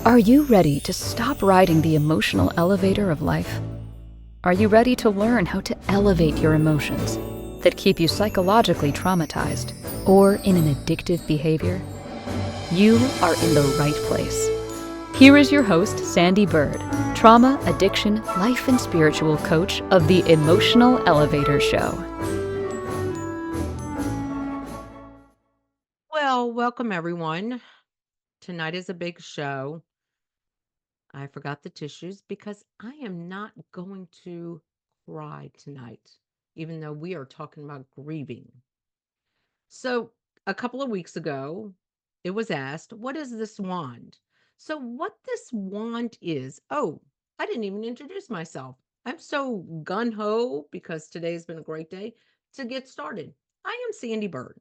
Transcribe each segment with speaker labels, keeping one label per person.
Speaker 1: Are you ready to stop riding the emotional elevator of life? Are you ready to learn how to elevate your emotions that keep you psychologically traumatized or in an addictive behavior? You are in the right place. Here is your host, Sandee Byrd, trauma, addiction, life, and spiritual coach of the Emotional Elevator Show.
Speaker 2: Well, welcome everyone. Tonight is a big show. I forgot the tissues because I am not going to cry tonight, even though we are talking about grieving. So, a couple of weeks ago, it was asked, what is this wand? So, what this wand is, I didn't even introduce myself. I'm so gun ho because today's been a great day to get started. I am Sandee Byrd.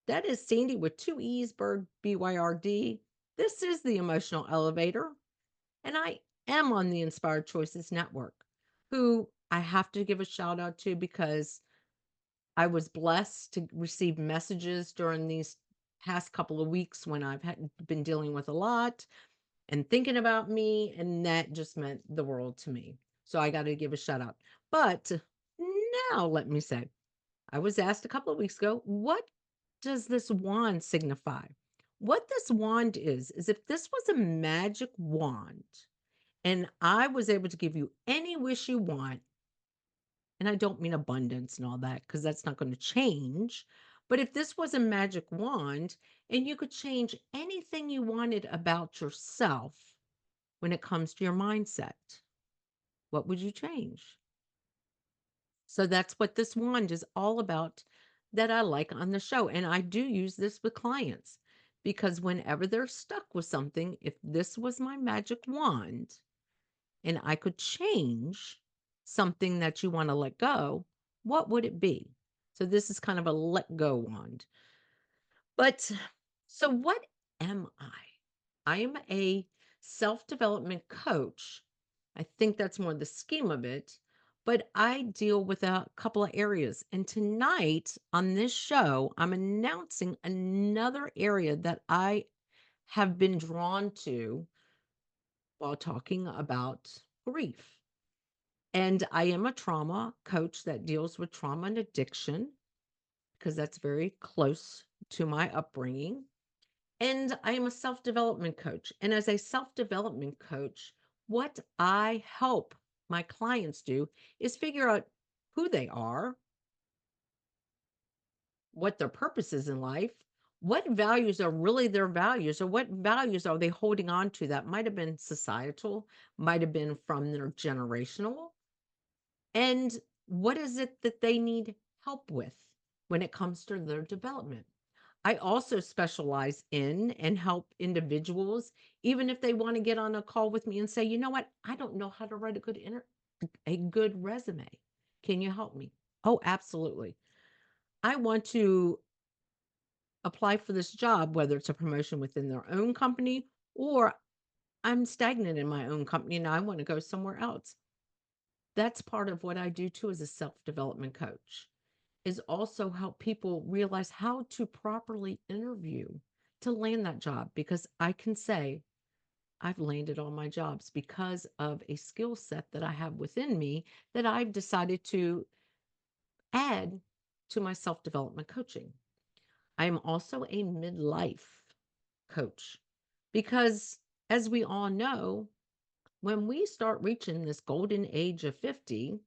Speaker 2: That is Sandy with two E's, Bird, BYRD. This is the Emotional Elevator, and I am on the Inspired Choices Network, who I have to give a shout out to because I was blessed to receive messages during these past couple of weeks when been dealing with a lot and thinking about me, and that just meant the world to me. So I got to give a shout out. But now let me say, I was asked a couple of weeks ago, what does this wand signify? What this wand is if this was a magic wand and I was able to give you any wish you want, and I don't mean abundance and all that because that's not going to change. But if this was a magic wand and you could change anything you wanted about yourself when it comes to your mindset, what would you change? So that's what this wand is all about that I like on the show. And I do use this with clients because whenever they're stuck with something, if this was my magic wand and I could change something that you want to let go, what would it be? So this is kind of a let go wand. But so what am I? I am a self development coach. I think that's more the scheme of it, but I deal with a couple of areas. And tonight on this show, I'm announcing another area that I have been drawn to while talking about grief. And I am a trauma coach that deals with trauma and addiction because that's very close to my upbringing. And I am a self development coach. And as a self development coach, what I help my clients do is figure out who they are, what their purpose is in life, what values are really their values, or what values are they holding on to that might have been societal, might have been from their generational, and what is it that they need help with when it comes to their development. I also specialize in and help individuals, even if they want to get on a call with me and say, you know what, I don't know how to write a good resume. Can you help me? Oh, absolutely. I want to apply for this job, whether it's a promotion within their own company or I'm stagnant in my own company and I want to go somewhere else. That's part of what I do too as a self development coach. Is also help people realize how to properly interview to land that job because I can say I've landed all my jobs because of a skill set that I have within me that I've decided to add to my self development coaching. I am also a midlife coach because, as we all know, when we start reaching this golden age of 50,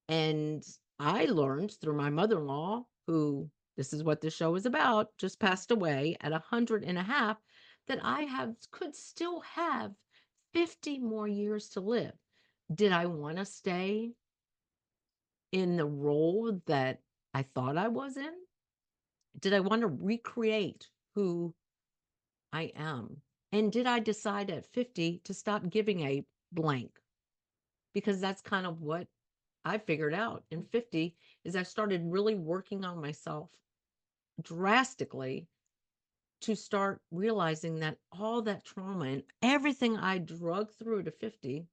Speaker 2: and I learned through my mother-in-law, who this is what this show is about, just passed away at 100 and a half, that I have could still have 50 more years to live. Did I want to stay in the role that I thought I was in? Did I want to recreate who I am? And did I decide at 50 to stop giving a blank? Because that's kind of what I figured out in 50 is I started really working on myself drastically to start realizing that all that trauma and everything I drug through to 50,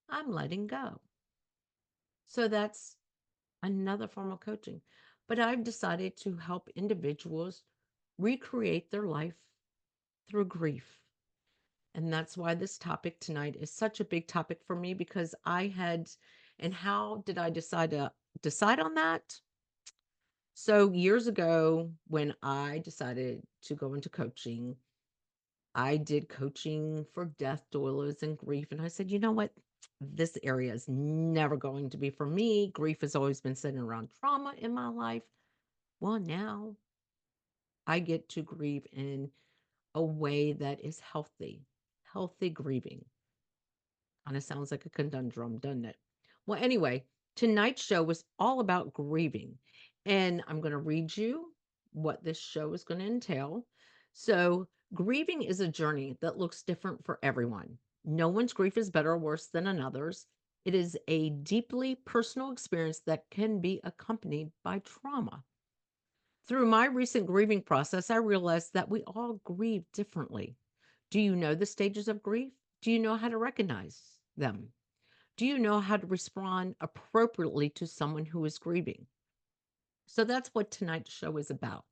Speaker 2: I'm letting go. So that's another form of coaching. But I've decided to help individuals recreate their life through grief. And that's why this topic tonight is such a big topic for me because I had, and how did I decide on that? So years ago, when I decided to go into coaching, I did coaching for death doulas and grief. And I said, you know what? This area is never going to be for me. Grief has always been centered around trauma in my life. Well, now I get to grieve in a way that is healthy, healthy grieving. Kind of sounds like a conundrum, doesn't it? Well, anyway, tonight's show was all about grieving. And I'm going to read you what this show is going to entail. So, grieving is a journey that looks different for everyone. No one's grief is better or worse than another's. It is a deeply personal experience that can be accompanied by trauma. Through my recent grieving process, I realized that we all grieve differently. Do you know the stages of grief? Do you know how to recognize them? Do you know how to respond appropriately to someone who is grieving? So that's what tonight's show is about.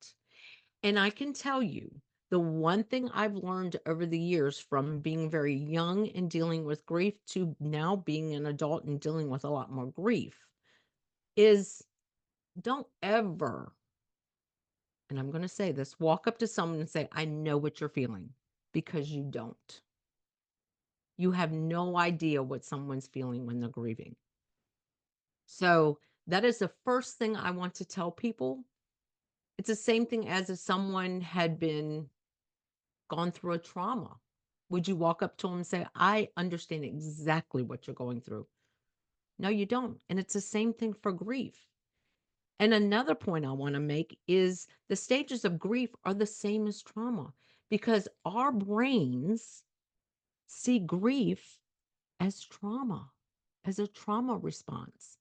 Speaker 2: And I can tell you the one thing I've learned over the years from being very young and dealing with grief to now being an adult and dealing with a lot more grief is don't ever, and I'm going to say this, walk up to someone and say, I know what you're feeling, because you don't. You have no idea what someone's feeling when they're grieving. So that is the first thing I want to tell people. It's the same thing as if someone had been gone through a trauma. Would you walk up to them and say, I understand exactly what you're going through? No, you don't. And it's the same thing for grief. And another point I want to make is the stages of grief are the same as trauma because our brains see grief as trauma, as a trauma response.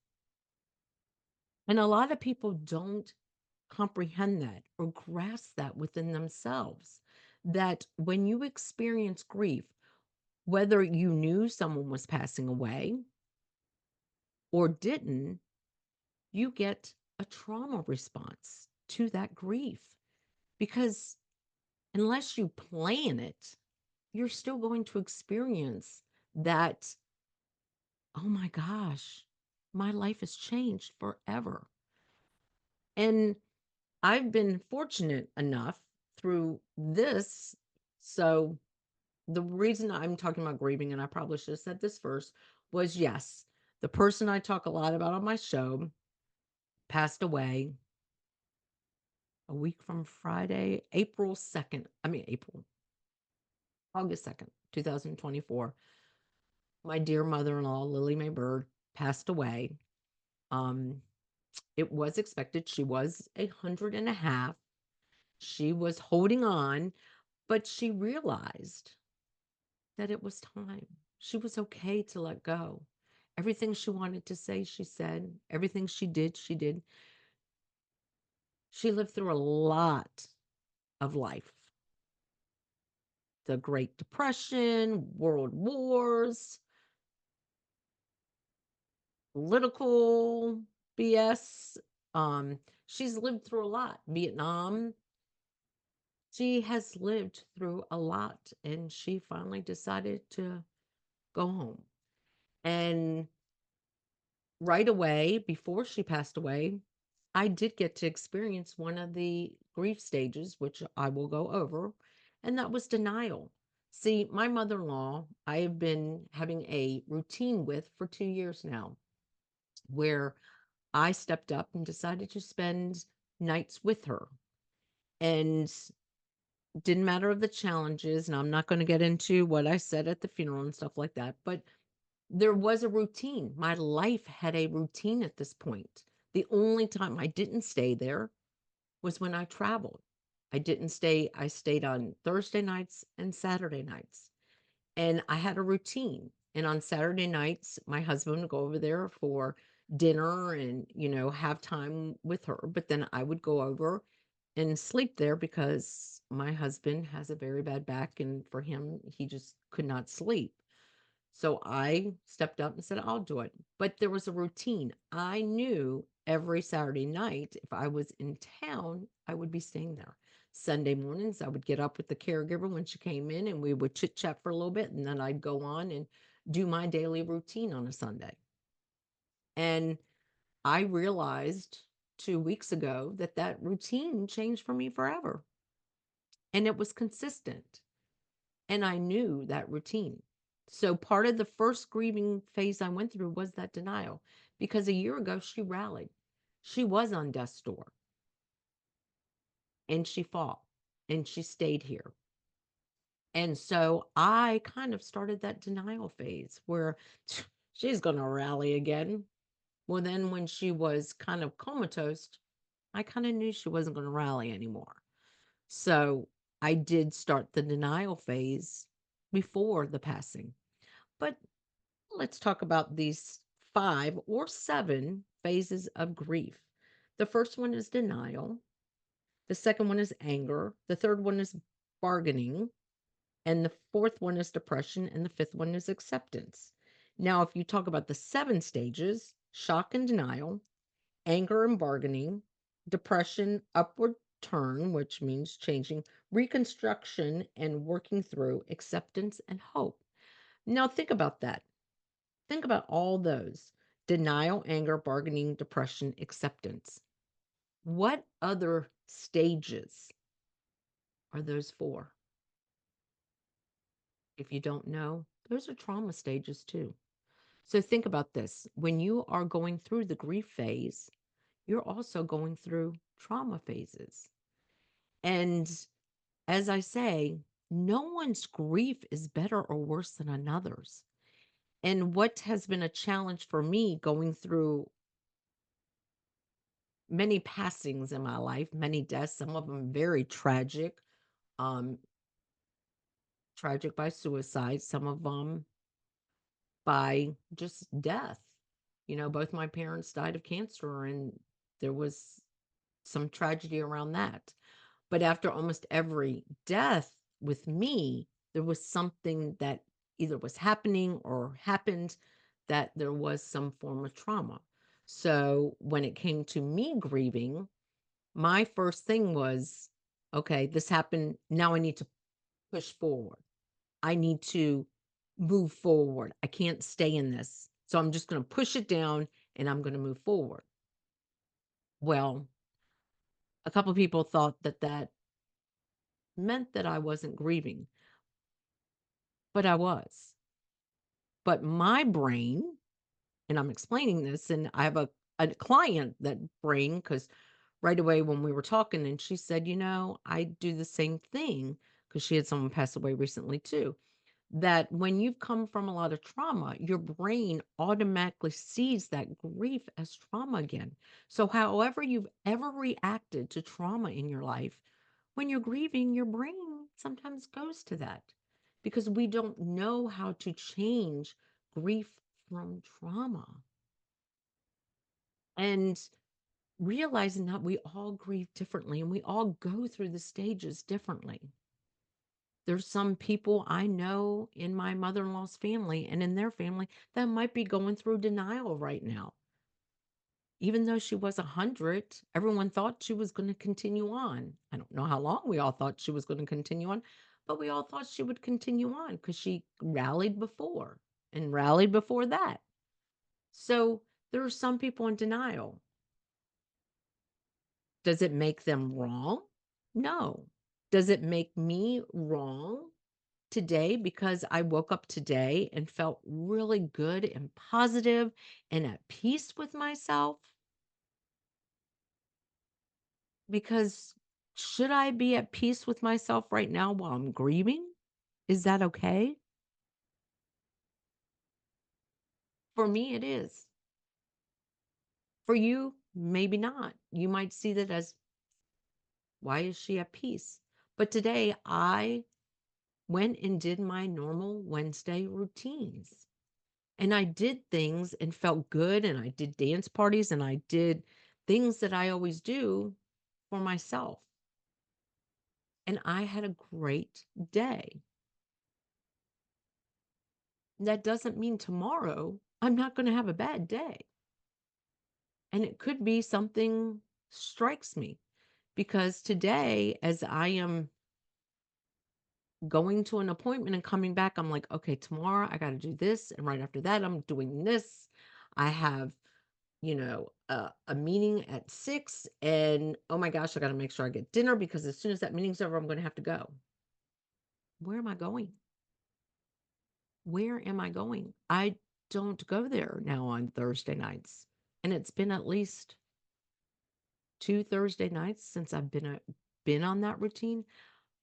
Speaker 2: And a lot of people don't comprehend that or grasp that within themselves. That when you experience grief, whether you knew someone was passing away or didn't, you get a trauma response to that grief. Because unless you plan it, you're still going to experience that, oh my gosh, my life has changed forever. And I've been fortunate enough through this. So, the reason I'm talking about grieving, and I probably should have said this first, was yes, the person I talk a lot about on my show passed away a week from Friday, August 2nd, 2024. My dear mother in law, Lily Mae Byrd, passed away. Um, it was expected. She was 100 and a half. She was holding on, but she realized that it was time. She was okay to let go. Everything she wanted to say, she said. Everything she did, she did. She lived through a lot of life: the Great Depression, world wars, political BS. She's lived through a lot. Vietnam. She has lived through a lot, and she finally decided to go home. And right away, before she passed away, I did get to experience one of the grief stages, which I will go over, and that was denial. See, my mother in law, I have been having a routine with for 2 years now, where I stepped up and decided to spend nights with her. And didn't matter of the challenges, and I'm not going to get into what I said at the funeral and stuff like that, but there was a routine. My life had a routine at this point. The only time I didn't stay there was when I traveled. I stayed on Thursday nights and Saturday nights. And I had a routine. And on Saturday nights, my husband would go over there for dinner and, have time with her. But then I would go over and sleep there because my husband has a very bad back. And for him, he just could not sleep. So I stepped up and said, I'll do it. But there was a routine. I knew every Saturday night, if I was in town, I would be staying there. Sunday mornings, I would get up with the caregiver when she came in and we would chit chat for a little bit. And then I'd go on and do my daily routine on a Sunday. And I realized 2 weeks ago that that routine changed for me forever. And it was consistent. And I knew that routine. So part of the first grieving phase I went through was that denial because a year ago she rallied. She was on death's door and she fought and she stayed here. And so I kind of started that denial phase where she's going to rally again. Well, then when she was kind of comatose, I kind of knew she wasn't going to rally anymore. So I did start the denial phase before the passing. But let's talk about these 5 or 7 phases of grief. The first one is denial. The second one is anger. The third one is bargaining. And the fourth one is depression. And the fifth one is acceptance. Now, if you talk about the 7 stages, shock and denial, anger and bargaining, depression, upward turn, which means changing, reconstruction and working through, acceptance and hope. Now, think about that. Think about all those: denial, anger, bargaining, depression, acceptance. What other stages are those for? If you don't know, those are trauma stages too. So think about this. When you are going through the grief phase, you're also going through trauma phases. And as I say, no one's grief is better or worse than another's. And what has been a challenge for me going through many passings in my life, many deaths, some of them very tragic, um, tragic by suicide, some of them by just death. You know, both my parents died of cancer, and there was some tragedy around that. But after almost every death with me, there was something that either was happening or happened that there was some form of trauma. So when it came to me grieving, my first thing was, okay, this happened. Now I need to push forward. I need to move forward. I can't stay in this. So I'm just going to push it down and I'm going to move forward. Well, a couple of people thought that that meant that I wasn't grieving, but I was. But my brain, and I'm explaining this, and I have a client that brain, because right away when we were talking, and she said, I do the same thing because she had someone pass away recently too. That when you've come from a lot of trauma, your brain automatically sees that grief as trauma again. So, however you've ever reacted to trauma in your life, when you're grieving, your brain sometimes goes to that because we don't know how to change grief from trauma. And realizing that we all grieve differently and we all go through the stages differently. There's some people I know in my mother-in-law's family and in their family that might be going through denial right now. Even though she was 100, everyone thought she was going to continue on. I don't know how long we all thought she was going to continue on, but we all thought she would continue on because she rallied before and rallied before that. So there are some people in denial. Does it make them wrong? No. Does it make me wrong today because I woke up today and felt really good and positive and at peace with myself? Because should I be at peace with myself right now while I'm grieving? Is that okay? For me, it is. For you, maybe not. You might see that as, why is she at peace? But today, I went and did my normal Wednesday routines. And I did things and felt good. And I did dance parties and I did things that I always do for myself. And I had a great day. That doesn't mean tomorrow I'm not going to have a bad day. And it could be something strikes me because today, as I am going to an appointment and coming back, I'm like, okay, tomorrow I got to do this. And right after that, I'm doing this. I have, a meeting at 6. And oh my gosh, I got to make sure I get dinner because as soon as that meeting's over, I'm going to have to go. Where am I going? Where am I going? I don't go there now on Thursday nights. And it's been at least 2 Thursday nights since I've been on that routine,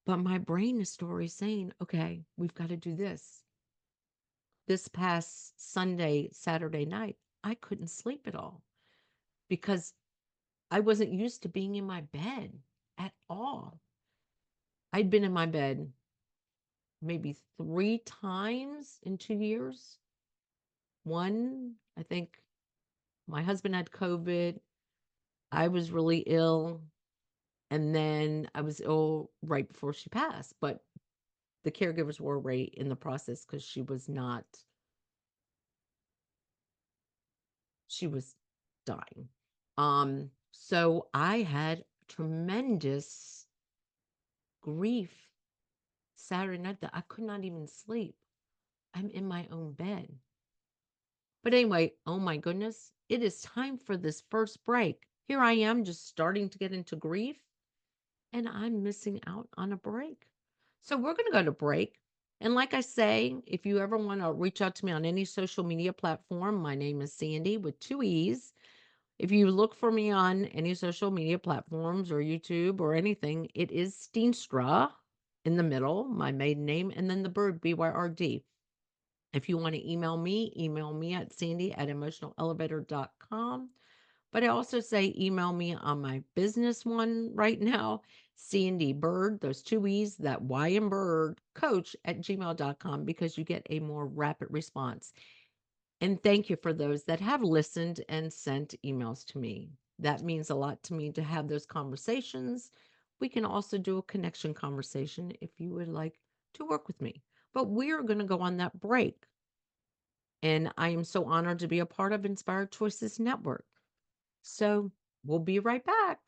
Speaker 2: but my brain is still already saying, "Okay, we've got to do this." This past Sunday, Saturday night, I couldn't sleep at all because I wasn't used to being in my bed at all. I'd been in my bed maybe 3 times in 2 years. One, I think my husband had COVID, I was really ill, and then I was ill right before she passed, but the caregivers were already in the process because she was dying. So I had tremendous grief Saturday night that I could not even sleep. I'm in my own bed. But anyway, oh my goodness, it is time for this first break. Here I am just starting to get into grief and I'm missing out on a break. So we're going to go to break. And like I say, if you ever want to reach out to me on any social media platform, my name is Sandee with 2 E's. If you look for me on any social media platforms or YouTube or anything, it is Steenstra in the middle, my maiden name, and then the Byrd, Byrd. If you want to email me at sandy@emotionalelevator.com. But I also say email me on my business one right now, Sandee Byrd, those 2 E's, that Y in Bird, coach at gmail.com, because you get a more rapid response. And thank you for those that have listened and sent emails to me. That means a lot to me to have those conversations. We can also do a connection conversation if you would like to work with me. But we're going to go on that break. And I am so honored to be a part of Inspired Choices Network. So we'll be right back.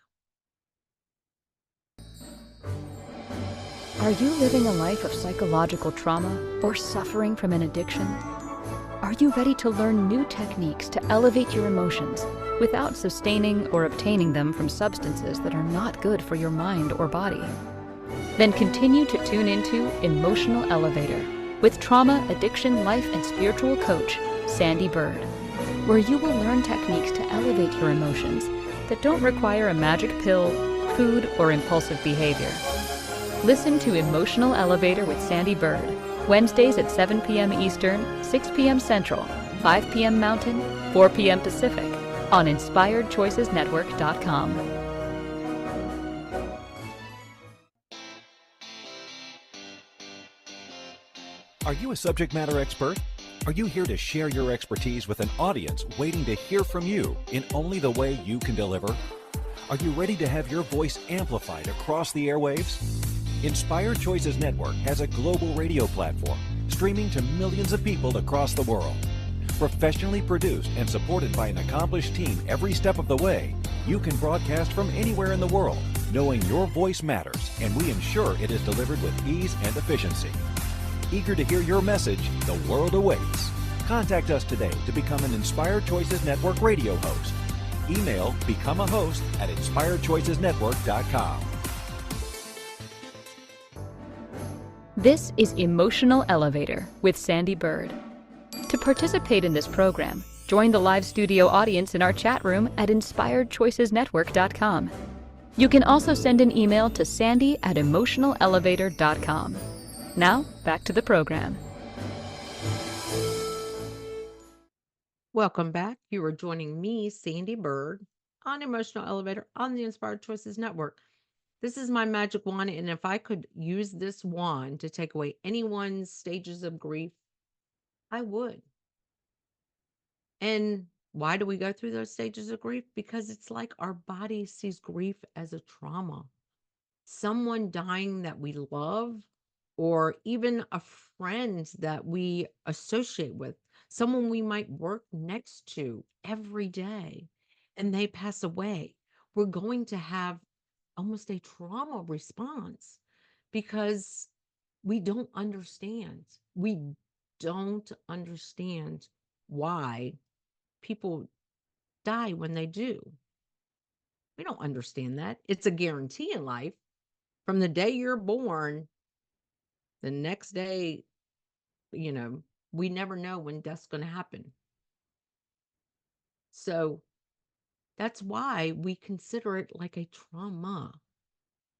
Speaker 1: Are you living a life of psychological trauma or suffering from an addiction? Are you ready to learn new techniques to elevate your emotions without sustaining or obtaining them from substances that are not good for your mind or body? Then continue to tune into Emotional Elevator with trauma, addiction, life, and spiritual coach, Sandee Byrd, where you will learn techniques to elevate your emotions that don't require a magic pill, food, or impulsive behavior. Listen to Emotional Elevator with Sandee Byrd, Wednesdays at 7 p.m. Eastern, 6 p.m. Central, 5 p.m. Mountain, 4 p.m. Pacific, on InspiredChoicesNetwork.com.
Speaker 3: Are you a subject matter expert? Are you here to share your expertise with an audience waiting to hear from you in only the way you can deliver? Are you ready to have your voice amplified across the airwaves? Inspired Choices Network has a global radio platform streaming to millions of people across the world. Professionally produced and supported by an accomplished team every step of the way, you can broadcast from anywhere in the world, knowing your voice matters, and we ensure it is delivered with ease and efficiency. Eager to hear your message, the world awaits. Contact us today to become an Inspired Choices Network radio host. Email become a host at inspiredchoicesnetwork.com.
Speaker 1: This is Emotional Elevator with Sandee Byrd. To participate in this program, join the live studio audience in our chat room at inspiredchoicesnetwork.com. You can also send an email to sandy@emotionalelevator.com. Now, back to the program.
Speaker 2: Welcome back. You are joining me, Sandee Byrd, on Emotional Elevator on the Inspired Choices Network. This is my magic wand, and if I could use this wand to take away anyone's stages of grief, I would. And why do we go through those stages of grief? Because it's like our body sees grief as a trauma. Someone dying that we love, or even a friend that we associate with, someone we might work next to every day, and they pass away. We're going to have almost a trauma response because we don't understand. We don't understand why people die when they do. We don't understand that. It's a guarantee in life. From the day you're born, the next day, you know, we never know when death's going to happen. So that's why we consider it like a trauma.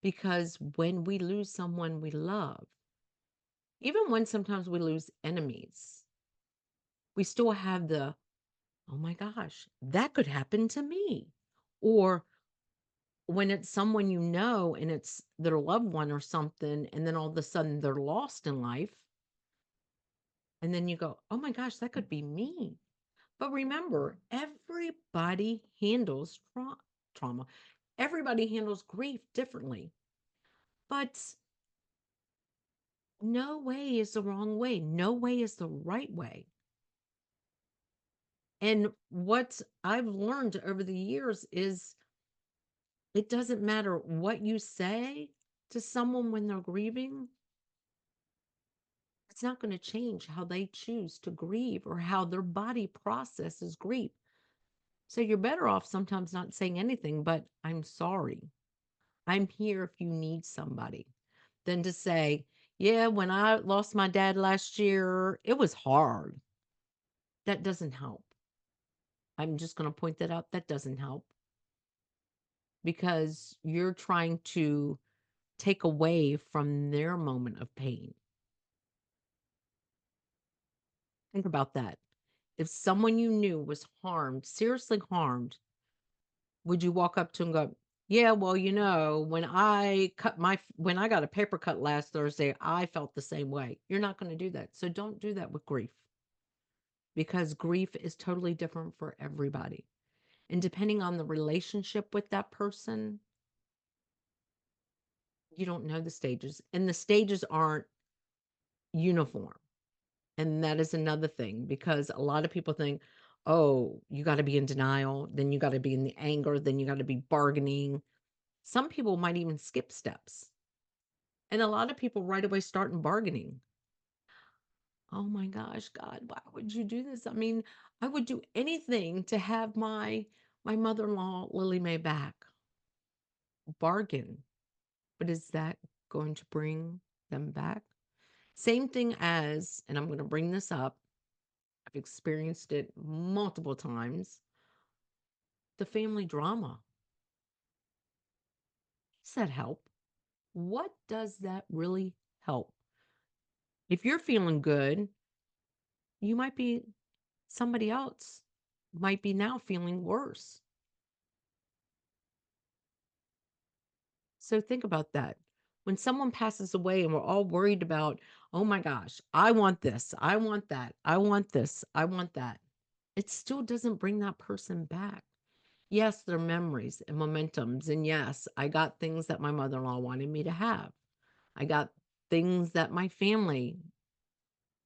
Speaker 2: Because when we lose someone we love, even when sometimes we lose enemies, we still have the, oh my gosh, that could happen to me. Or when it's someone you know and it's their loved one or something, and then all of a sudden they're lost in life. And then you go, oh my gosh, that could be me. But remember, everybody handles trauma. Everybody handles grief differently. But no way is the wrong way. No way is the right way. And what I've learned over the years is it doesn't matter what you say to someone when they're grieving, it's not going to change how they choose to grieve or how their body processes grief. So you're better off sometimes not saying anything, but I'm sorry. I'm here if you need somebody, than to say, yeah, when I lost my dad last year, it was hard. That doesn't help. I'm just going to point that out. That doesn't help because you're trying to take away from their moment of pain. Think about that. If someone you knew was harmed, seriously harmed, would you walk up to and go, yeah, well, when I got a paper cut last Thursday, I felt the same way. You're not going to do that. So don't do that with grief because grief is totally different for everybody. And depending on the relationship with that person, you don't know the stages, and the stages aren't uniform. And that is another thing because a lot of people think, oh, you got to be in denial, then you got to be in the anger, then you got to be bargaining. Some people might even skip steps. And a lot of people right away start in bargaining. Oh my gosh, God, why would you do this? I mean, I would do anything to have my mother-in-law Lily Mae back. Bargain. But is that going to bring them back? Same thing as, and I'm going to bring this up, I've experienced it multiple times, the family drama. Does that help? What does that really help? If you're feeling good, you might be, somebody else might be now feeling worse. So think about that. When someone passes away and we're all worried about, oh my gosh, I want this, I want that, I want this, I want that, it still doesn't bring that person back. Yes, they're memories and momentums. And yes, I got things that my mother in law wanted me to have. I got things that my family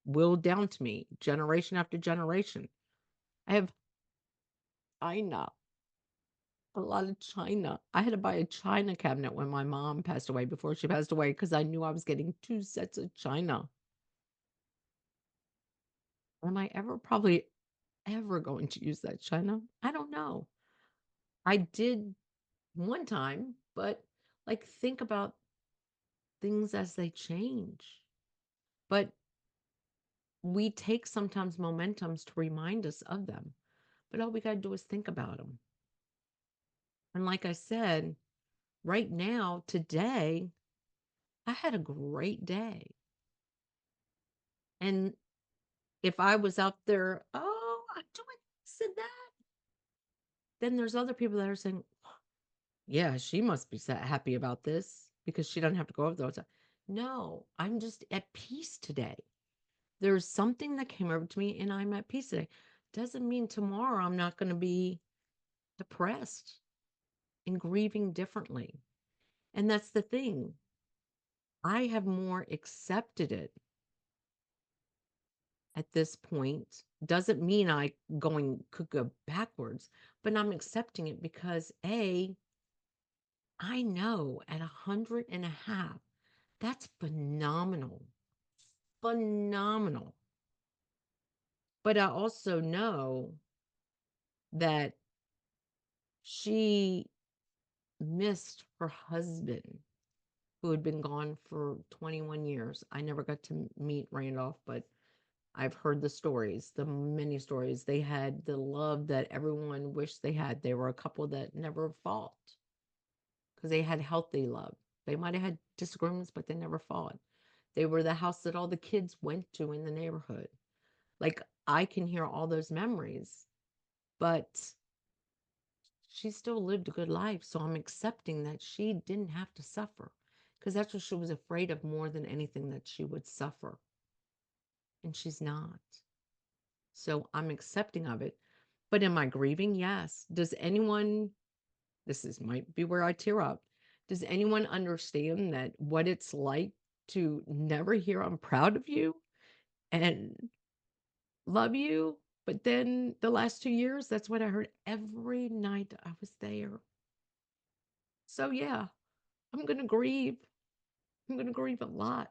Speaker 2: willed down to me generation after generation. I have china, a lot of china. I had to buy a china cabinet when my mom passed away before she passed away because I knew I was getting 2 sets of china. Am I probably ever going to use that china? I don't know. I did one time, but like think about things as they change. But we take sometimes momentums to remind us of them. But all we got to do is think about them. And like I said, right now, today, I had a great day. And if I was out there, oh, I'm doing this and that, then there's other people that are saying, yeah, she must be happy about this because she doesn't have to go over those. No, I'm just at peace today. There's something that came over to me and I'm at peace today. Doesn't mean tomorrow I'm not going to be depressed and grieving differently. And that's the thing. I have more accepted it at this point. Doesn't mean I could go backwards, but I'm accepting it because I know at 100.5, that's phenomenal. Phenomenal. But I also know that she missed her husband who had been gone for 21 years. I never got to meet Randolph, but I've heard the stories, the many stories. They had the love that everyone wished they had. They were a couple that never fought because they had healthy love. They might have had disagreements, but they never fought. They were the house that all the kids went to in the neighborhood. Like, I can hear all those memories, but she still lived a good life. So I'm accepting that she didn't have to suffer because that's what she was afraid of more than anything, that she would suffer. And she's not. So I'm accepting of it. But am I grieving? Yes. Does anyone, this is might be where I tear up. Does anyone understand that what it's like to never hear I'm proud of you and love you? But then the last 2 years, that's what I heard every night I was there. So yeah, I'm going to grieve. I'm going to grieve a lot.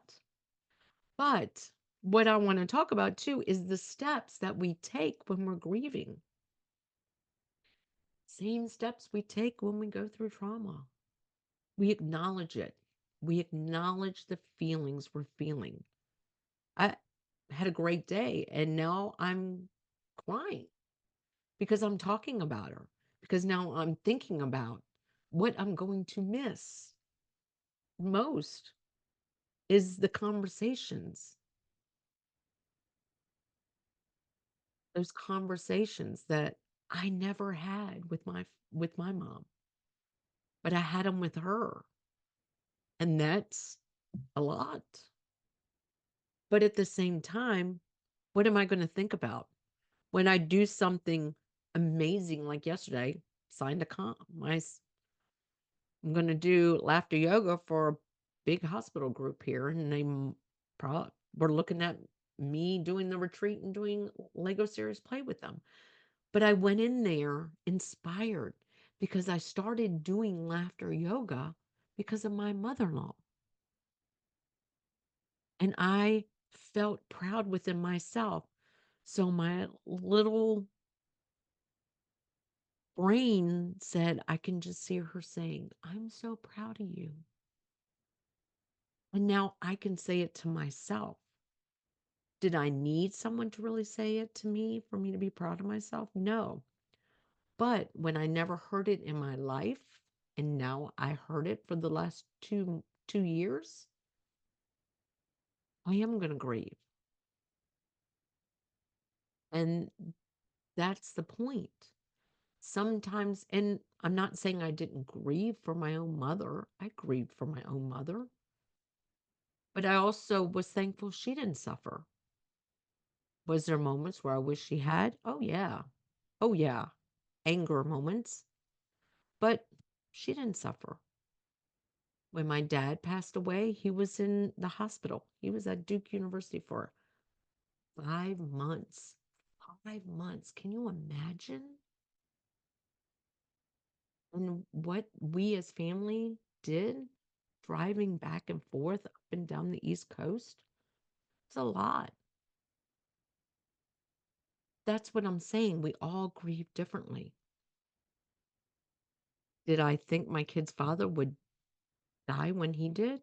Speaker 2: But what I want to talk about too is the steps that we take when we're grieving. Same steps we take when we go through trauma. We acknowledge it. We acknowledge the feelings we're feeling. I had a great day and now I'm crying because I'm talking about her, because now I'm thinking about what I'm going to miss most is the conversations, those conversations that I never had with my mom, but I had them with her. And that's a lot. But at the same time, what am I going to think about when I do something amazing like yesterday? Signed a comp. I'm going to do laughter yoga for a big hospital group here, and probably we're looking at me doing the retreat and doing Lego Series play with them. But I went in there inspired because I started doing laughter yoga because of my mother-in-law. And I felt proud within myself. So my little brain said, I can just see her saying, I'm so proud of you. And now I can say it to myself. Did I need someone to really say it to me for me to be proud of myself? No. But when I never heard it in my life, and now I heard it for the last two years, I am going to grieve. And that's the point. Sometimes, and I'm not saying I didn't grieve for my own mother. I grieved for my own mother. But I also was thankful she didn't suffer. Was there moments where I wish she had? Oh, yeah. Oh, yeah. Anger moments. But she didn't suffer. When my dad passed away, he was in the hospital. He was at Duke University for 5 months. 5 months. Can you imagine? And what we as family did, driving back and forth up and down the East Coast, it's a lot. That's what I'm saying. We all grieve differently. Did I think my kid's father would die when he did?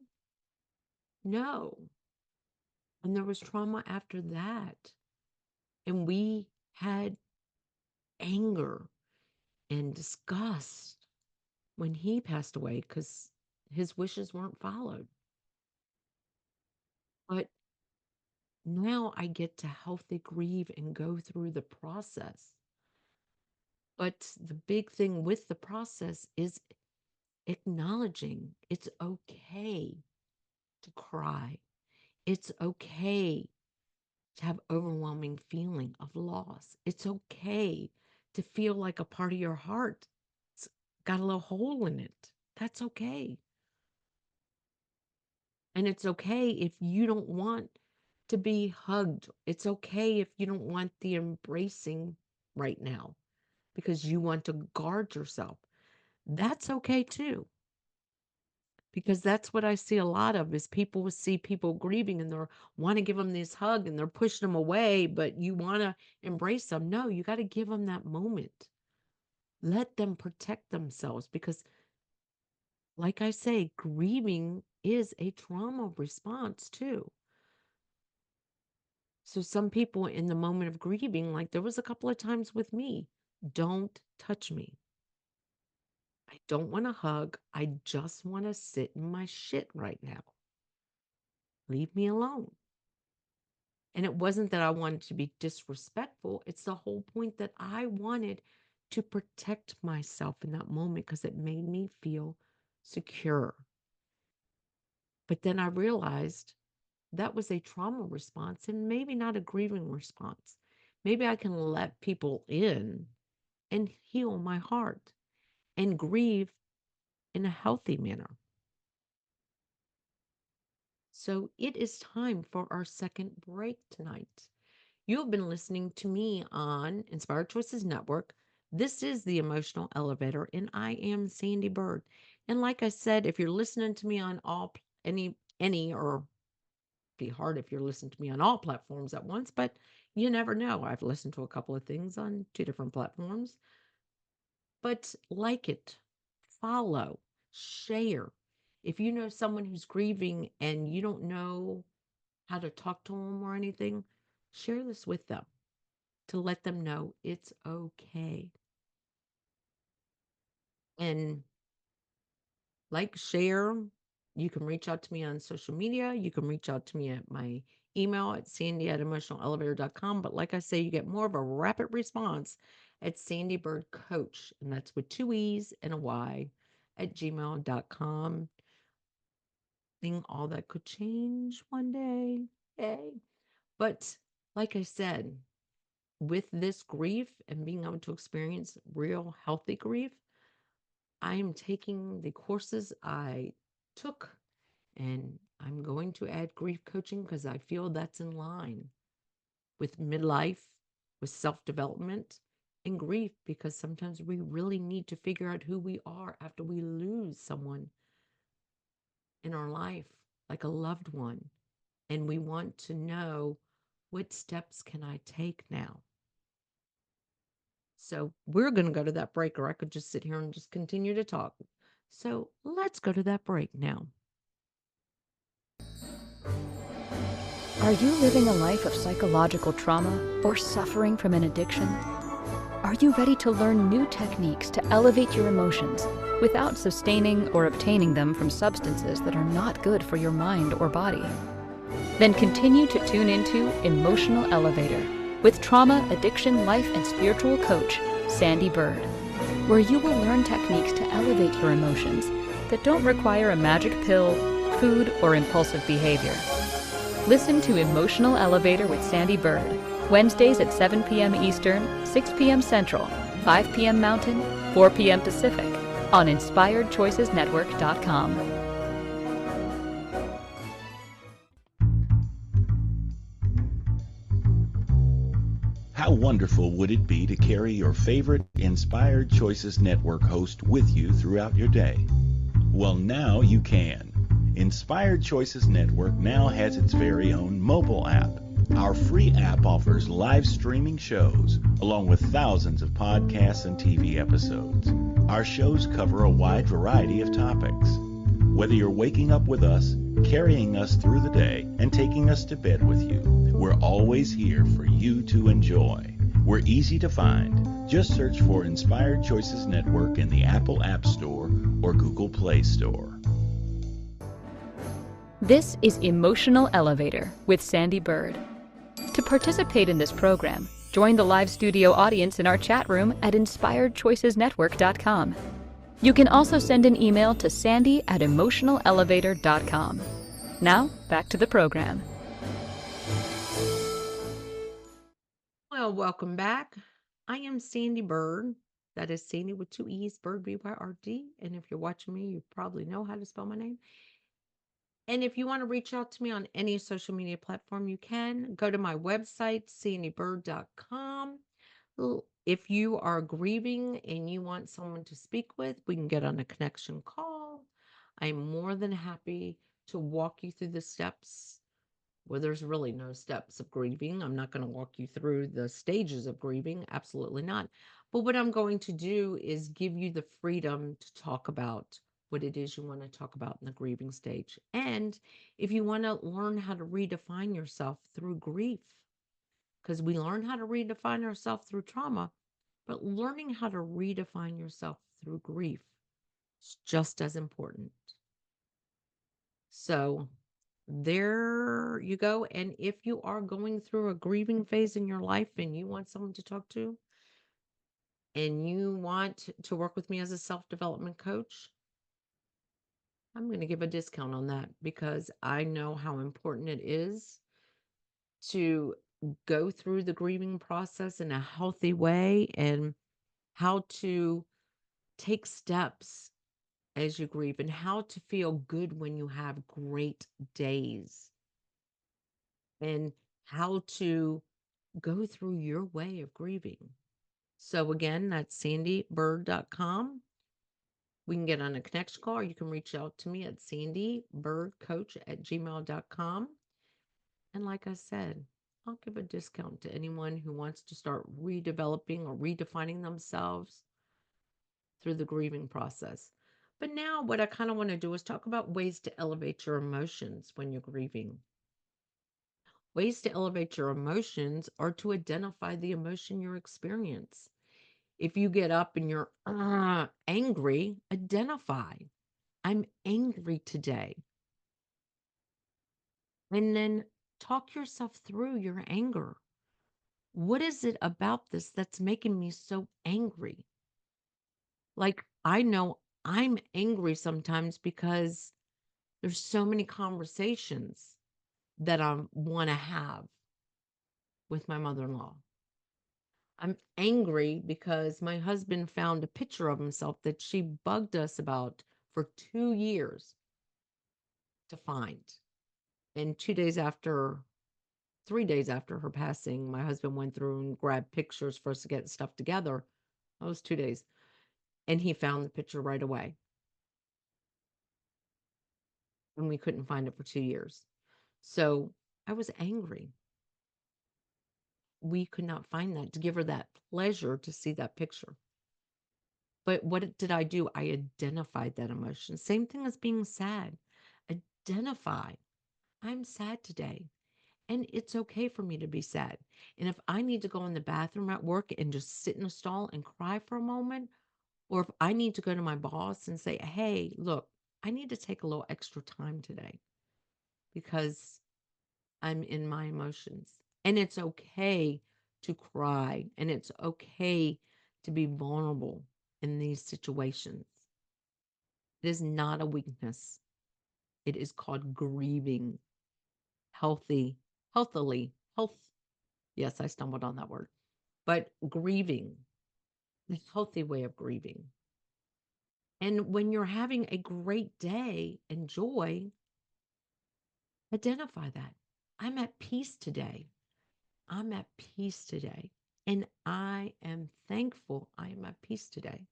Speaker 2: No. And there was trauma after that. And we had anger and disgust when he passed away because his wishes weren't followed. But now I get to healthy grieve and go through the process. But the big thing with the process is acknowledging it's okay to cry. It's okay to have overwhelming feeling of loss. It's okay to feel like a part of your heart got a little hole in it. That's okay. And it's okay if you don't want to be hugged. It's okay if you don't want the embracing right now because you want to guard yourself. That's okay too. because that's what I see a lot of is people see people grieving and they want to give them this hug and they're pushing them away, but you want to embrace them. No, you got to give them that moment. Let them protect themselves because, like I say, grieving is a trauma response too. So some people in the moment of grieving, like there was a couple of times with me, don't touch me. I don't want to hug. I just want to sit in my shit right now. Leave me alone. And it wasn't that I wanted to be disrespectful. It's the whole point that I wanted to protect myself in that moment because it made me feel secure. But then I realized that was a trauma response and maybe not a grieving response. Maybe I can let people in and heal my heart and grieve in a healthy manner. So it is time for our second break tonight. You have been listening to me on Inspired Choices Network. This is the Emotional Elevator, and I am Sandee Byrd. And like I said, if you're listening to me on any, or be hard if you're listening to me on all platforms at once, but you never know. I've listened to a couple of things on two different platforms. But like it, follow, share. If you know someone who's grieving and you don't know how to talk to them or anything, share this with them to let them know it's okay. And like, share. You can reach out to me on social media. You can reach out to me at my email at sandy@emotionalelevator.com. But like I say, you get more of a rapid response at Sandee Byrd Coach, and that's with two E's and a Y at gmail.com. Think all that could change one day. Yay. But like I said, with this grief and being able to experience real healthy grief, I am taking the courses I took and I'm going to add grief coaching because I feel that's in line with midlife, with self development, and grief because sometimes we really need to figure out who we are after we lose someone in our life, like a loved one. And we want to know what steps can I take now? So we're going to go to that break, or I could just sit here and just continue to talk. So let's go to that break now.
Speaker 1: Are you living a life of psychological trauma or suffering from an addiction? Are you ready to learn new techniques to elevate your emotions without sustaining or obtaining them from substances that are not good for your mind or body? Then continue to tune into Emotional Elevator with trauma, addiction, life, and spiritual coach, Sandee Byrd, where you will learn techniques to elevate your emotions that don't require a magic pill, food, or impulsive behavior. Listen to Emotional Elevator with Sandee Byrd, Wednesdays at 7 p.m. Eastern, 6 p.m. Central, 5 p.m. Mountain, 4 p.m. Pacific, on InspiredChoicesNetwork.com.
Speaker 4: How wonderful would it be to carry your favorite Inspired Choices Network host with you throughout your day? Well, now you can. Inspired Choices Network now has its very own mobile app. Our free app offers live streaming shows, along with thousands of podcasts and TV episodes. Our shows cover a wide variety of topics. Whether you're waking up with us, carrying us through the day, and taking us to bed with you, we're always here for you to enjoy. We're easy to find. Just search for Inspired Choices Network in the Apple App Store or Google Play Store.
Speaker 1: This is Emotional Elevator with Sandee Byrd. To participate in this program, join the live studio audience in our chat room at InspiredChoicesNetwork.com. You can also send an email to sandy@emotionalelevator.com. Now, back to the program.
Speaker 2: Well, welcome back. I am Sandee Byrd. That is Sandee with two E's, Byrd, B-Y-R-D. And if you're watching me, you probably know how to spell my name. And if you want to reach out to me on any social media platform, you can. Go to my website, sandeebyrd.com. If you are grieving and you want someone to speak with, we can get on a connection call. I'm more than happy to walk you through the steps. Well, there's really no steps of grieving. I'm not going to walk you through the stages of grieving. Absolutely not. But what I'm going to do is give you the freedom to talk about what it is you want to talk about in the grieving stage. And if you want to learn how to redefine yourself through grief, because we learn how to redefine ourselves through trauma, but learning how to redefine yourself through grief is just as important. So there you go. And if you are going through a grieving phase in your life and you want someone to talk to and you want to work with me as a self-development coach, I'm going to give a discount on that because I know how important it is to go through the grieving process in a healthy way and how to take steps as you grieve and how to feel good when you have great days and how to go through your way of grieving. So again, that's sandeebyrd.com. We can get on a connection call or you can reach out to me at sandeebyrdcoach@gmail.com. And like I said, I'll give a discount to anyone who wants to start redeveloping or redefining themselves through the grieving process. But now, what I kind of want to do is talk about ways to elevate your emotions when you're grieving. Ways to elevate your emotions are to identify the emotion you experience. If you get up and you're angry, identify, I'm angry today. And then talk yourself through your anger. What is it about this that's making me so angry? Like, I know I'm angry sometimes because there's so many conversations that I want to have with my mother-in-law. I'm angry because my husband found a picture of himself that she bugged us about for 2 years to find. And 2 days after, 3 days after her passing, my husband went through and grabbed pictures for us to get stuff together. That was 2 days. And he found the picture right away. And we couldn't find it for 2 years. So I was angry. We could not find that to give her that pleasure to see that picture. But what did I do? I identified that emotion. Same thing as being sad. Identify. I'm sad today. And it's okay for me to be sad. And if I need to go in the bathroom at work and just sit in a stall and cry for a moment, or if I need to go to my boss and say, hey, look, I need to take a little extra time today because I'm in my emotions. And it's okay to cry and it's okay to be vulnerable in these situations. It is not a weakness. It is called grieving. Healthily, health. Yes, I stumbled on that word. But grieving, the healthy way of grieving. And when you're having a great day and joy, identify that. I'm at peace today. I'm at peace today. And I am thankful I am at peace today.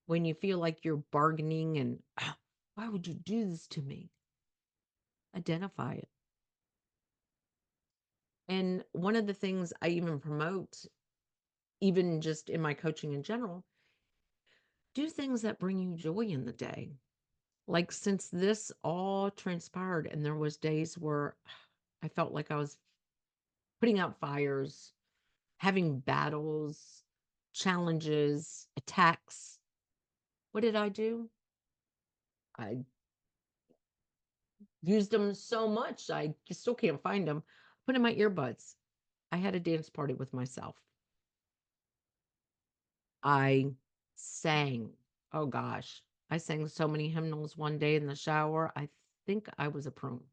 Speaker 2: When you feel like you're bargaining and, why would you do this to me? Identify it. And one of the things I even promote, even just in my coaching in general, do things that bring you joy in the day. Like since this all transpired and there was days where I felt like I was putting out fires, having battles, challenges, attacks. What did I do? I used them so much, I still can't find them. Put in my earbuds. I had a dance party with myself. I sang. Oh gosh. I sang so many hymnals one day in the shower. I think I was a prune.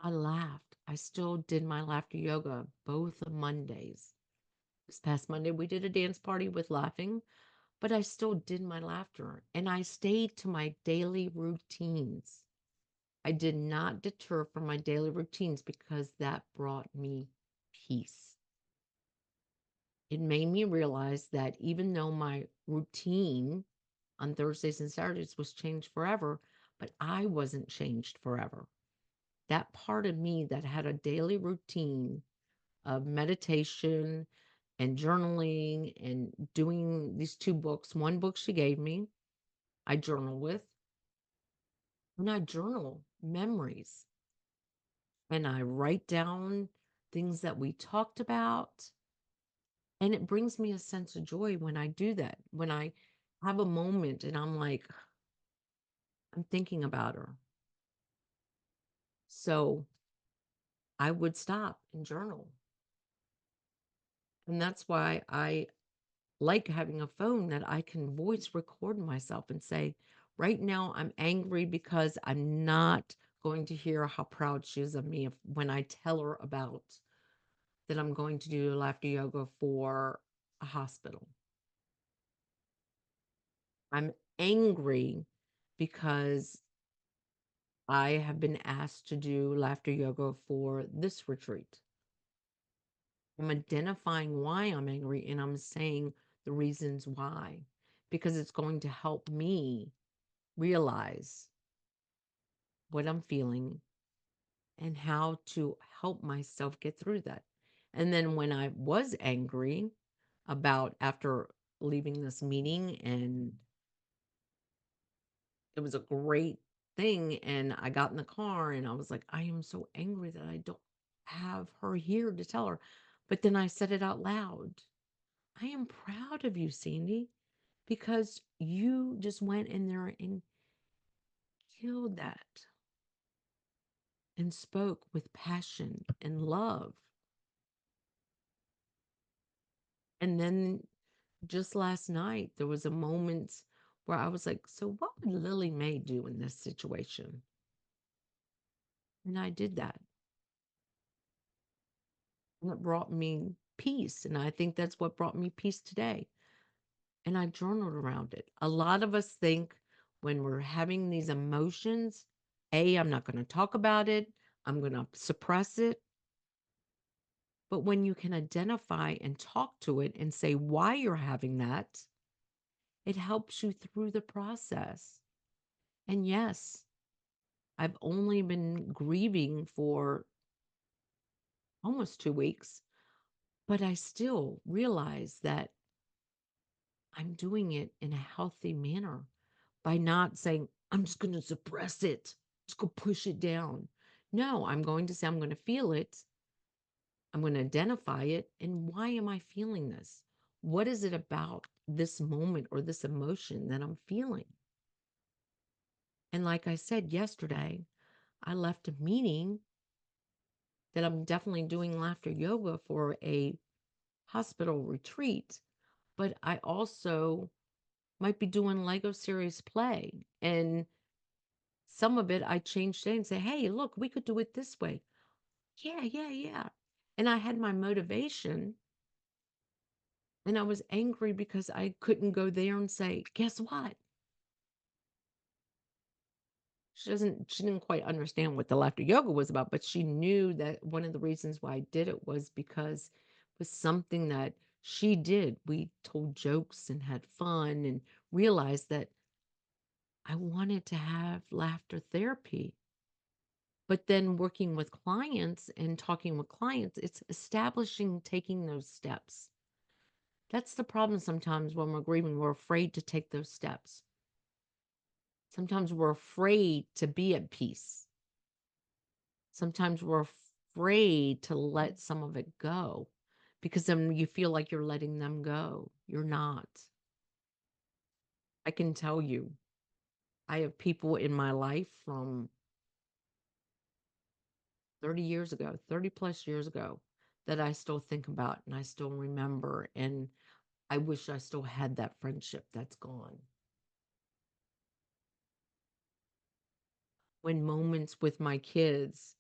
Speaker 2: I laughed. I still did my laughter yoga both Mondays. This past Monday, we did a dance party with laughing, but I still did my laughter and I stayed to my daily routines. I did not deter from my daily routines because that brought me peace. it made me realize that even though my routine on Thursdays and Saturdays was changed forever, but I wasn't changed forever. That part of me that had a daily routine of meditation and journaling and doing these two books. One book she gave me, I journal with, and I journal memories and I write down things that we talked about. And it brings me a sense of joy when I do that. When I have a moment and I'm like, I'm thinking about her. So I would stop and journal. And that's why I like having a phone that I can voice record myself and say, right now I'm angry because I'm not going to hear how proud she is of me when I tell her about that I'm going to do laughter yoga for a hospital. I'm angry because I have been asked to do laughter yoga for this retreat. I'm identifying why I'm angry and I'm saying the reasons why, because it's going to help me realize what I'm feeling and how to help myself get through that. And then when I was angry about after leaving this meeting, and it was a great thing, and I got in the car and I was like, I am so angry that I don't have her here to tell her. But then I said it out loud. I am proud of you, Sandee, because you just went in there and killed that and spoke with passion and love. And then just last night, there was a moment where I was like, so what would Lily Mae do in this situation? And I did that. And it brought me peace. And I think that's what brought me peace today. And I journaled around it. A lot of us think when we're having these emotions, I'm not going to talk about it, I'm going to suppress it. But when you can identify and talk to it and say why you're having that, it helps you through the process. And yes, I've only been grieving for almost 2 weeks, but I still realize that I'm doing it in a healthy manner by not saying, I'm just going to suppress it, just go push it down. No, I'm going to say, I'm going to feel it. I'm going to identify it. And why am I feeling this? What is it about this moment or this emotion that I'm feeling? And like I said yesterday, I left a meeting that I'm definitely doing laughter yoga for a hospital retreat, but I also might be doing Lego series play. And some of it I changed it and say, hey, look, we could do it this way. Yeah, yeah, yeah. And I had my motivation and I was angry because I couldn't go there and say, guess what? She didn't quite understand what the laughter yoga was about, but she knew that one of the reasons why I did it was because it was something that she did. We told jokes and had fun and realized that I wanted to have laughter therapy. But then working with clients and talking with clients, it's establishing taking those steps. That's the problem sometimes when we're grieving. We're afraid to take those steps. Sometimes we're afraid to be at peace. Sometimes we're afraid to let some of it go because then you feel like you're letting them go. You're not. I can tell you, I have people in my life from 30 years ago, 30 plus years ago, that I still think about and I still remember. And I wish I still had that friendship that's gone. When moments with my kids,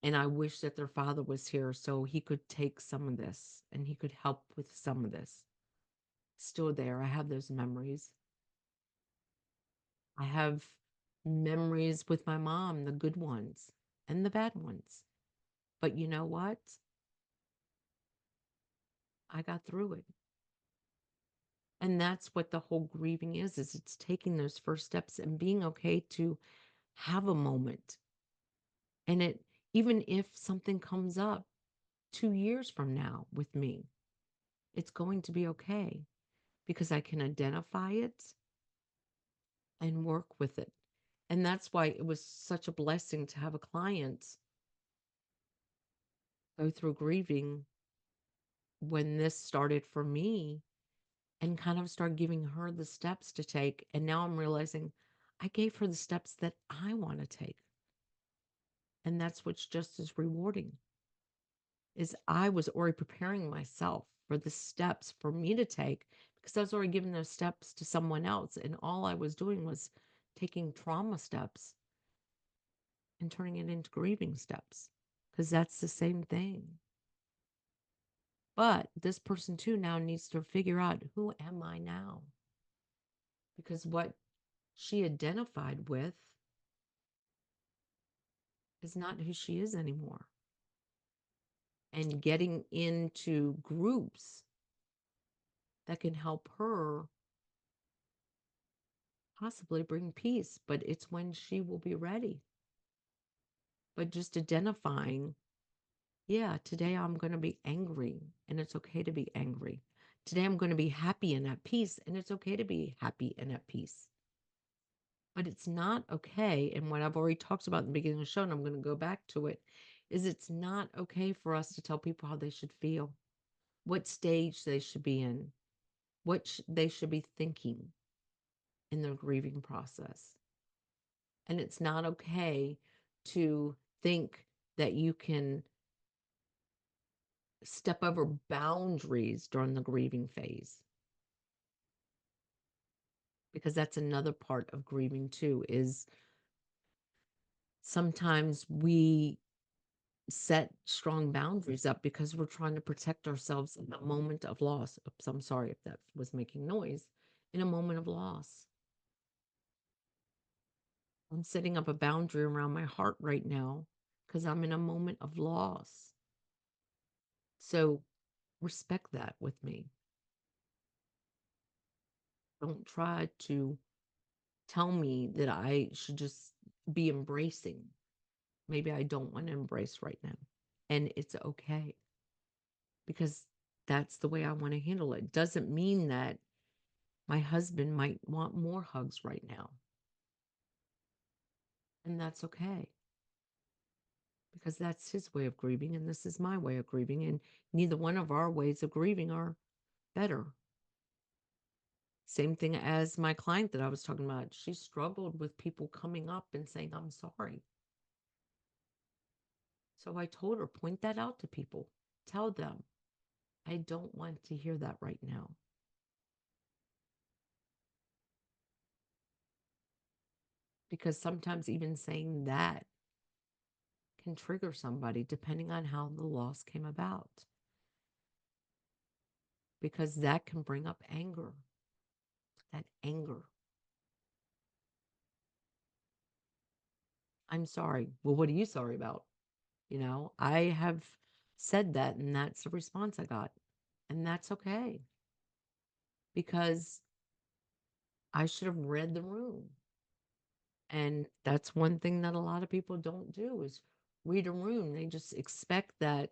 Speaker 2: and I wish that their father was here so he could take some of this and he could help with some of this. Still there. I have those memories. I have memories with my mom, the good ones and the bad ones. But you know what? I got through it. And that's what the whole grieving is it's taking those first steps and being okay to have a moment. And it, even if something comes up 2 years from now with me, it's going to be okay because I can identify it and work with it. And that's why it was such a blessing to have a client go through grieving when this started for me and kind of start giving her the steps to take. And now I'm realizing I gave her the steps that I want to take. And that's what's just as rewarding is I was already preparing myself for the steps for me to take because I was already giving those steps to someone else. And all I was doing was taking trauma steps and turning it into grieving steps because that's the same thing. But this person too now needs to figure out, who am I now? Because what she identified with is not who she is anymore. And getting into groups that can help her possibly bring peace, but it's when she will be ready. But just identifying, yeah, today I'm going to be angry and it's okay to be angry. Today I'm going to be happy and at peace and it's okay to be happy and at peace. But it's not okay. And what I've already talked about in the beginning of the show, and I'm going to go back to it, is it's not okay for us to tell people how they should feel, what stage they should be in, what they should be thinking in their grieving process. And it's not okay to think that you can step over boundaries during the grieving phase. Because that's another part of grieving too, is sometimes we set strong boundaries up because we're trying to protect ourselves in a moment of loss. Oops, I'm sorry if that was making noise. In a moment of loss. I'm setting up a boundary around my heart right now because I'm in a moment of loss. So respect that with me. Don't try to tell me that I should just be embracing. Maybe I don't want to embrace right now. And it's okay because that's the way I want to handle it. Doesn't mean that my husband might want more hugs right now. And that's okay. Because that's his way of grieving and this is my way of grieving. And neither one of our ways of grieving are better. Same thing as my client that I was talking about. She struggled with people coming up and saying, I'm sorry. So I told her, point that out to people. Tell them, I don't want to hear that right now. Because sometimes even saying that can trigger somebody depending on how the loss came about. Because that can bring up anger. That anger. I'm sorry. Well, what are you sorry about? You know, I have said that and that's the response I got. And that's okay. Because I should have read the room. And that's one thing that a lot of people don't do is read a room. They just expect that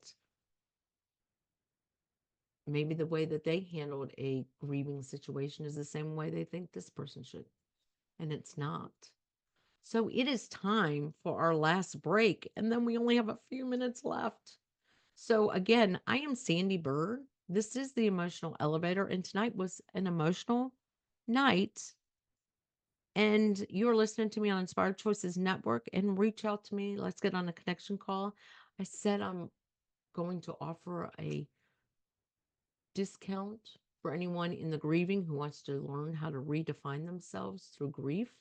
Speaker 2: maybe the way that they handled a grieving situation is the same way they think this person should. And it's not. So it is time for our last break. And then we only have a few minutes left. So again, I am Sandee Byrd. This is the Emotional Elevator. And tonight was an emotional night. And you're listening to me on Inspired Choices Network, and reach out to me. Let's get on a connection call. I said I'm going to offer a discount for anyone in the grieving who wants to learn how to redefine themselves through grief.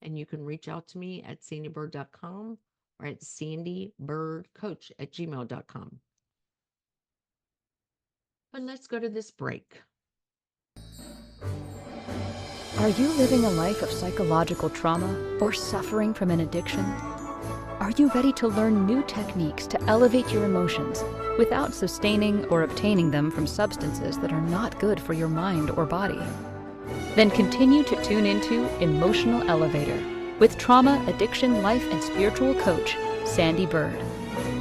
Speaker 2: And you can reach out to me at sandeebyrd.com or at sandeebyrdcoach@gmail.com. But let's go to this break.
Speaker 1: Are you living a life of psychological trauma or suffering from an addiction? Are you ready to learn new techniques to elevate your emotions without sustaining or obtaining them from substances that are not good for your mind or body? Then continue to tune into Emotional Elevator with trauma, addiction, life, and spiritual coach, Sandee Byrd,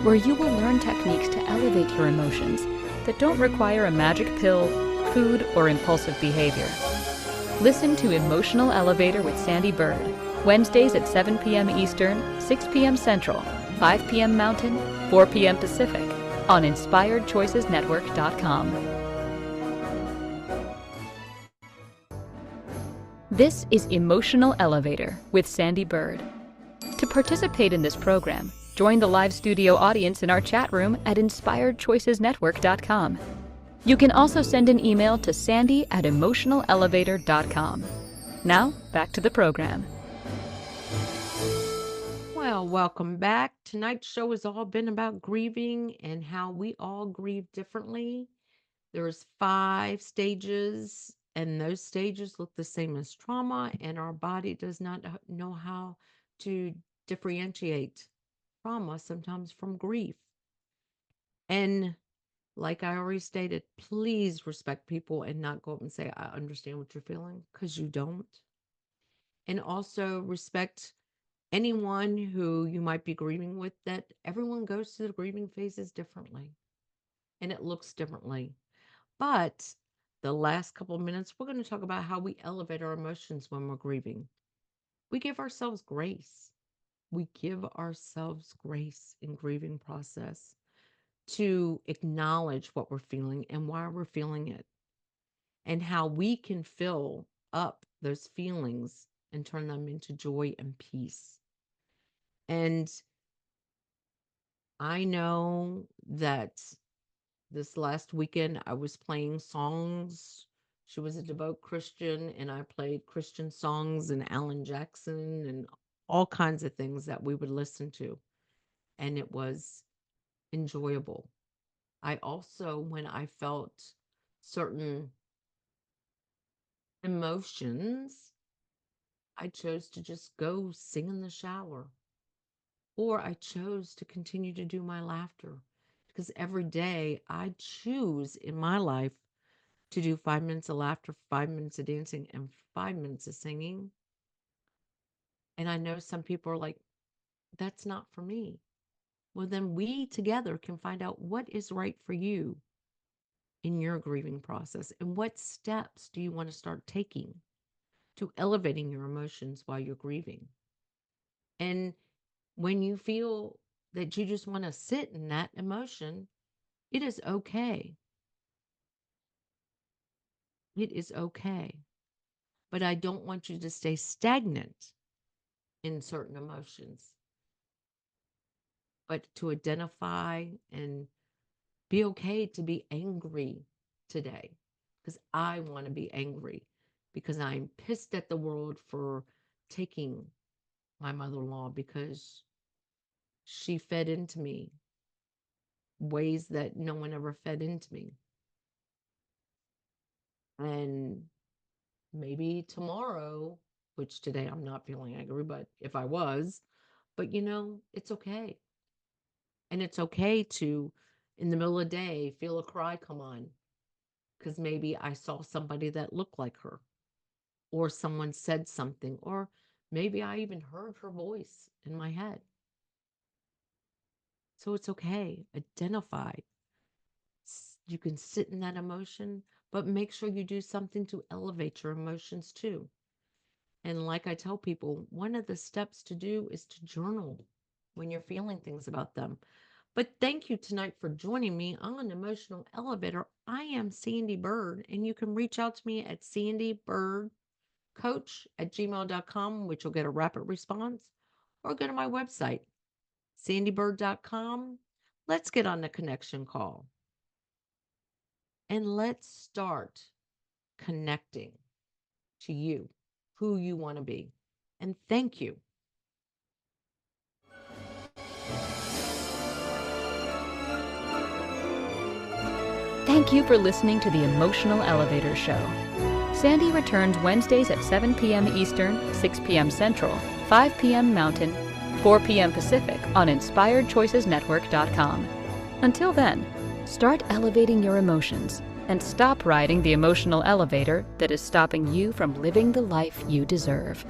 Speaker 1: where you will learn techniques to elevate your emotions that don't require a magic pill, food, or impulsive behavior. Listen to Emotional Elevator with Sandee Byrd, Wednesdays at 7 p.m. Eastern, 6 p.m. Central, 5 p.m. Mountain, 4 p.m. Pacific, on InspiredChoicesNetwork.com. This is Emotional Elevator with Sandee Byrd. To participate in this program, join the live studio audience in our chat room at InspiredChoicesNetwork.com. You can also send an email to sandy@emotionalelevator.com. Now, back to the program.
Speaker 2: Well, welcome back. Tonight's show has all been about grieving and how we all grieve differently. There's 5 stages, and those stages look the same as trauma, and our body does not know how to differentiate trauma sometimes from grief. And like I already stated, please respect people and not go up and say, I understand what you're feeling, because you don't. And also respect anyone who you might be grieving with, that everyone goes through the grieving phases differently and it looks differently. But the last couple of minutes, we're going to talk about how we elevate our emotions when we're grieving. We give ourselves grace. We give ourselves grace in grieving process to acknowledge what we're feeling and why we're feeling it, and how we can fill up those feelings and turn them into joy and peace. And I know that this last weekend I was playing songs. She was a devout Christian, and I played Christian songs and Alan Jackson and all kinds of things that we would listen to. And it was enjoyable. I also, when I felt certain emotions, I chose to just go sing in the shower, or I chose to continue to do my laughter, because every day I choose in my life to do 5 minutes of laughter, 5 minutes of dancing, and 5 minutes of singing. And I know some people are like, that's not for me. Well, then we together can find out what is right for you in your grieving process, and what steps do you want to start taking to elevating your emotions while you're grieving. And when you feel that you just want to sit in that emotion, it is okay. It is okay. But I don't want you to stay stagnant in certain emotions, but to identify and be okay to be angry today, because I want to be angry, because I'm pissed at the world for taking my mother-in-law, because she fed into me ways that no one ever fed into me. And maybe tomorrow, which today I'm not feeling angry, but if I was, but it's okay. And it's okay to, in the middle of the day, feel a cry come on, because maybe I saw somebody that looked like her, or someone said something, or maybe I even heard her voice in my head. So it's okay. Identify. You can sit in that emotion, but make sure you do something to elevate your emotions too. And like I tell people, one of the steps to do is to journal when you're feeling things about them. But thank you tonight for joining me on Emotional Elevator. I am Sandee Byrd, and you can reach out to me at sandeebyrdcoach@gmail.com, which will get a rapid response, or go to my website, sandeebyrd.com. Let's get on the connection call, and let's start connecting to you, who you want to be. And thank you.
Speaker 1: Thank you for listening to the Emotional Elevator Show. Sandee returns Wednesdays at 7 p.m. Eastern, 6 p.m. Central, 5 p.m. Mountain, 4 p.m. Pacific on InspiredChoicesNetwork.com. Until then, start elevating your emotions and stop riding the emotional elevator that is stopping you from living the life you deserve.